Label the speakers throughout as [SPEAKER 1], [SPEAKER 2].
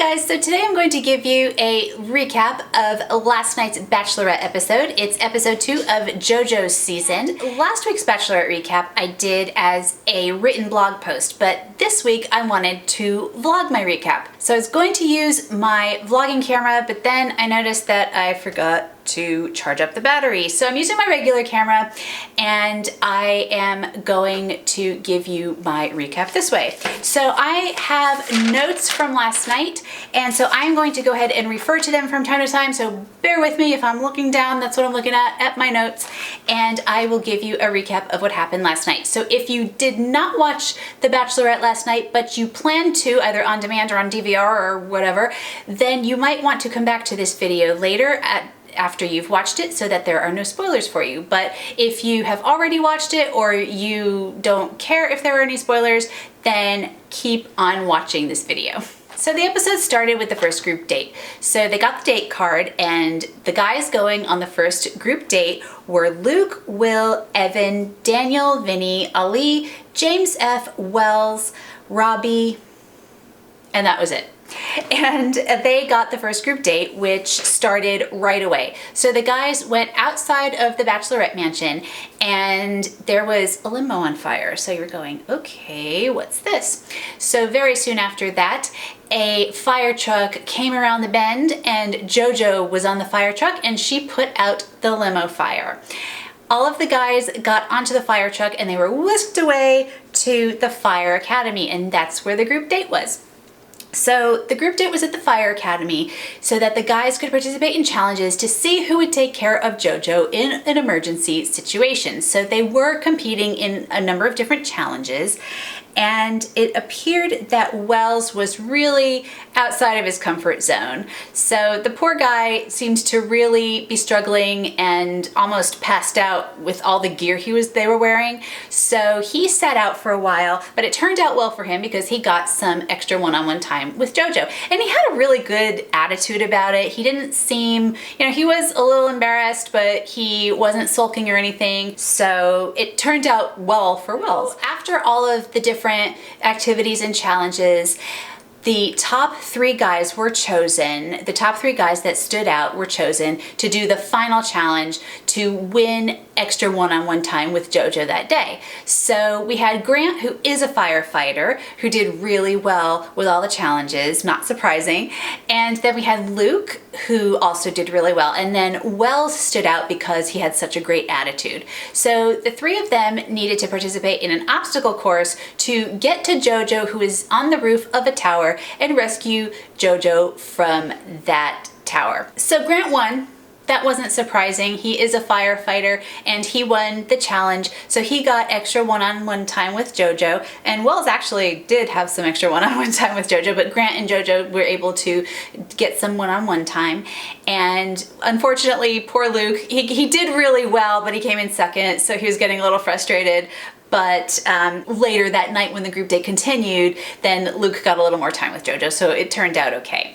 [SPEAKER 1] Hi guys, so today I'm going to give you a recap of last night's Bachelorette episode. It's episode 2 of JoJo's season. Last week's Bachelorette recap I did as a written blog post, but this week I wanted to vlog my recap. So I was going to use my vlogging camera, but then I noticed that I forgot to charge up the battery. So I'm using my regular camera and I am going to give you my recap this way. So I have notes from last night, and so I'm going to go ahead and refer to them from time to time. So bear with me if I'm looking down, that's what I'm looking at my notes, and I will give you a recap of what happened last night. So if you did not watch The Bachelorette last night, but you plan to either on demand or on DVR or whatever, then you might want to come back to this video later after you've watched it so that there are no spoilers for you. But if you have already watched it or you don't care if there are any spoilers, then keep on watching this video. So the episode started with the first group date. So they got the date card, and the guys going on the first group date were Luke, Will, Evan, Daniel, Vinny, Ali, James F, Wells, Robbie, and that was it. And they got the first group date, which started right away. So the guys went outside of the Bachelorette mansion and there was a limo on fire. So you're going, okay, what's this? So very soon after that, a fire truck came around the bend and JoJo was on the fire truck and she put out the limo fire. All of the guys got onto the fire truck and they were whisked away to the Fire Academy, and that's where the group date was. So the group date was at the Fire Academy so that the guys could participate in challenges to see who would take care of JoJo in an emergency situation. So they were competing in a number of different challenges, and it appeared that Wells was really outside of his comfort zone. So the poor guy seemed to really be struggling and almost passed out with all the gear they were wearing. So he sat out for a while, but it turned out well for him because he got some extra one-on-one time with JoJo. And he had a really good attitude about it. He didn't seem, he was a little embarrassed, but he wasn't sulking or anything. So it turned out well for Wells. After all of the different activities and challenges, the top 3 guys were chosen. The top 3 guys that stood out were chosen to do the final challenge to win extra one-on-one time with JoJo that day. So we had Grant, who is a firefighter, who did really well with all the challenges, not surprising. And then we had Luke, who also did really well. And then Wells stood out because he had such a great attitude. So the 3 of them needed to participate in an obstacle course to get to JoJo, who is on the roof of a tower, and rescue JoJo from that tower. So Grant won. That wasn't surprising. He is a firefighter and he won the challenge. So he got extra one-on-one time with JoJo, and Wells actually did have some extra one-on-one time with JoJo, but Grant and JoJo were able to get some one-on-one time. And unfortunately, poor Luke, he did really well, but he came in second, so he was getting a little frustrated. But later that night when the group date continued, then Luke got a little more time with JoJo, so it turned out okay.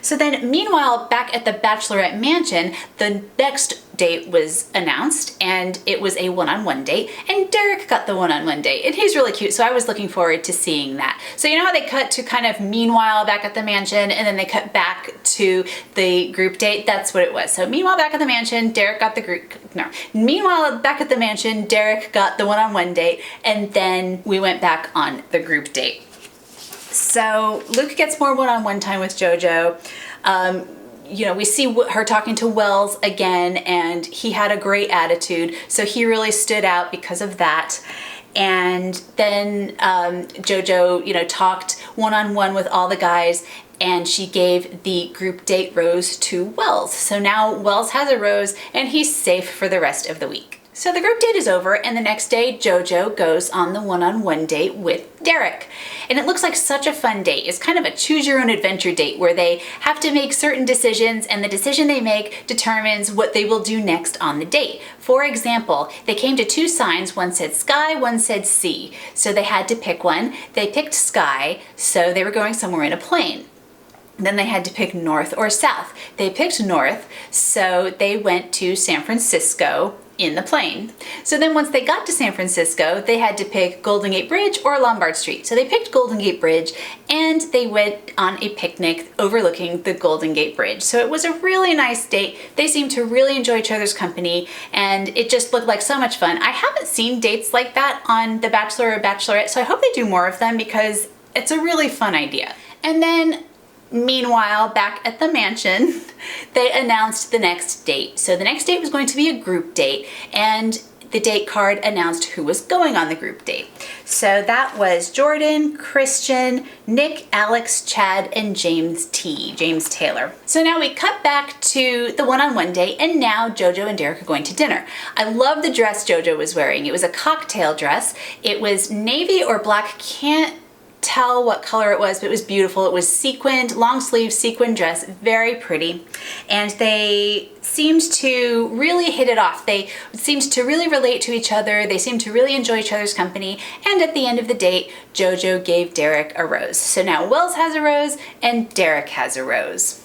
[SPEAKER 1] So then meanwhile, back at the Bachelorette mansion, the next date was announced, and it was a one-on-one date, and Derek got the one-on-one date, and he's really cute, so I was looking forward to seeing that. So you know how they cut to kind of meanwhile back at the mansion, and then they cut back to the group date? That's what it was. So meanwhile back at the mansion, Derek got the meanwhile back at the mansion, Derek got the one-on-one date, and then we went back on the group date. So Luke gets more one-on-one time with JoJo. We see her talking to Wells again, and he had a great attitude, so he really stood out because of that. And then JoJo, talked one-on-one with all the guys, and she gave the group date rose to Wells. So now Wells has a rose, and he's safe for the rest of the week. So the group date is over, and the next day JoJo goes on the one-on-one date with Derek. And it looks like such a fun date. It's kind of a choose-your-own-adventure date where they have to make certain decisions, and the decision they make determines what they will do next on the date. For example, they came to 2 signs. One said sky, one said sea. So they had to pick one. They picked sky, so they were going somewhere in a plane. Then they had to pick north or south. They picked north, so they went to San Francisco in the plane. So then once they got to San Francisco, they had to pick Golden Gate Bridge or Lombard Street. So they picked Golden Gate Bridge and they went on a picnic overlooking the Golden Gate Bridge. So it was a really nice date. They seemed to really enjoy each other's company and it just looked like so much fun. I haven't seen dates like that on The Bachelor or Bachelorette, so I hope they do more of them because it's a really fun idea. And then meanwhile, back at the mansion, they announced the next date. So the next date was going to be a group date, and the date card announced who was going on the group date. So that was Jordan, Christian, Nick, Alex, Chad, and James Taylor. So now we cut back to the one-on-one date, and now JoJo and Derek are going to dinner. I love the dress JoJo was wearing. It was a cocktail dress. It was navy or black, can't tell what color it was, but it was beautiful. It was sequined, long sleeve sequin dress, very pretty. And they seemed to really hit it off. They seemed to really relate to each other. They seemed to really enjoy each other's company. And at the end of the date, JoJo gave Derek a rose. So now Wells has a rose and Derek has a rose.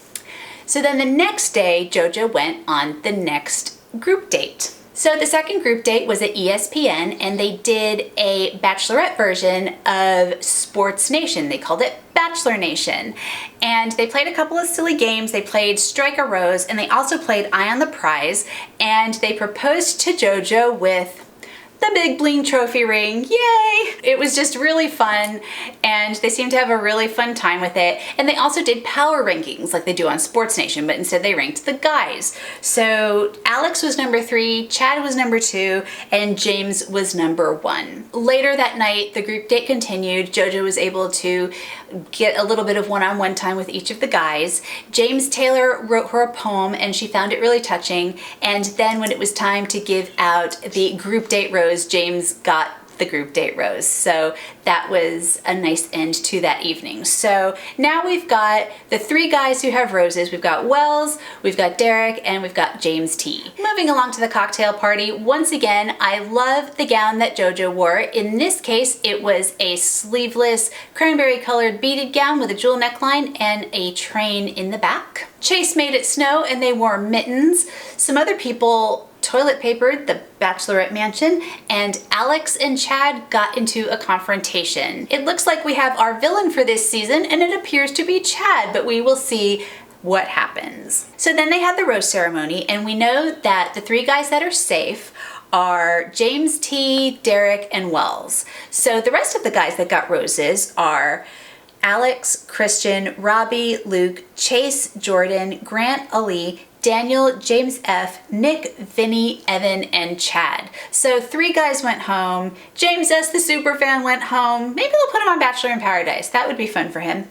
[SPEAKER 1] So then the next day, JoJo went on the next group date. So the second group date was at ESPN and they did a Bachelorette version of Sports Nation. They called it Bachelor Nation. And they played a couple of silly games. They played Strike a Rose and they also played Eye on the Prize. And they proposed to JoJo with the big bling trophy ring. Yay! It was just really fun and they seemed to have a really fun time with it. And they also did power rankings like they do on Sports Nation, but instead they ranked the guys. So Alex was number 3, Chad was number 2, and James was number 1. Later that night, the group date continued. JoJo was able to get a little bit of one-on-one time with each of the guys. James Taylor wrote her a poem and she found it really touching. And then when it was time to give out the group date rose, James got the group date rose. So that was a nice end to that evening. So now we've got the 3 guys who have roses. We've got Wells, we've got Derek, and we've got James T. Moving along to the cocktail party, once again, I love the gown that JoJo wore. In this case, it was a sleeveless cranberry colored beaded gown with a jewel neckline and a train in the back. Chase made it snow and they wore mittens. Some other people toilet papered the Bachelorette mansion, and Alex and Chad got into a confrontation. It looks like we have our villain for this season and it appears to be Chad, but we will see what happens. So then they had the rose ceremony and we know that the 3 guys that are safe are James T, Derek, and Wells. So the rest of the guys that got roses are Alex, Christian, Robbie, Luke, Chase, Jordan, Grant, Ali, Daniel, James F, Nick, Vinny, Evan, and Chad. So 3 guys went home. James S, the superfan, went home. Maybe they'll put him on Bachelor in Paradise. That would be fun for him.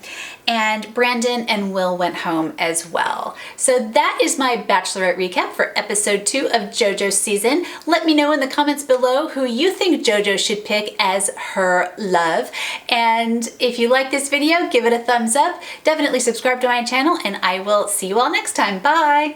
[SPEAKER 1] And Brandon and Will went home as well. So that is my Bachelorette recap for episode 2 of JoJo's season. Let me know in the comments below who you think JoJo should pick as her love. And if you like this video, give it a thumbs up. Definitely subscribe to my channel and I will see you all next time. Bye!